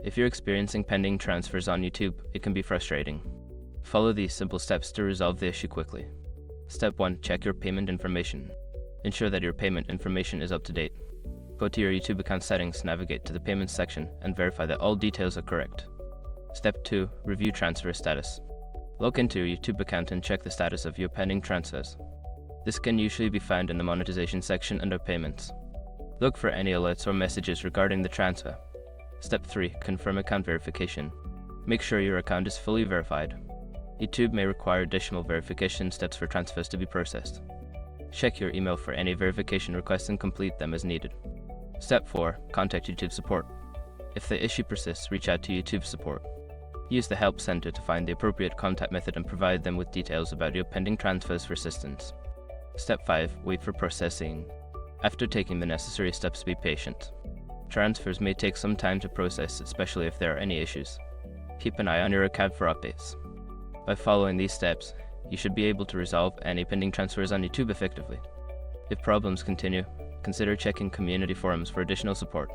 If you're experiencing pending transfers on YouTube, it can be frustrating. Follow these simple steps to resolve the issue quickly. Step 1. Check your payment information. Ensure that your payment information is up to date. Go to your YouTube account settings, navigate to the Payments section, and verify that all details are correct. Step 2. Review transfer status. Log into your YouTube account and check the status of your pending transfers. This can usually be found in the Monetization section under Payments. Look for any alerts or messages regarding the transfer. Step 3. Confirm account verification. Make sure your account is fully verified. YouTube may require additional verification steps for transfers to be processed. Check your email for any verification requests and complete them as needed. Step 4. Contact YouTube support. If the issue persists, reach out to YouTube support. Use the Help Center to find the appropriate contact method and provide them with details about your pending transfers for assistance. Step 5. Wait for processing. After taking the necessary steps, be patient. Transfers may take some time to process, especially if there are any issues. Keep an eye on your account for updates. By following these steps, you should be able to resolve any pending transfers on YouTube effectively. If problems continue, consider checking community forums for additional support.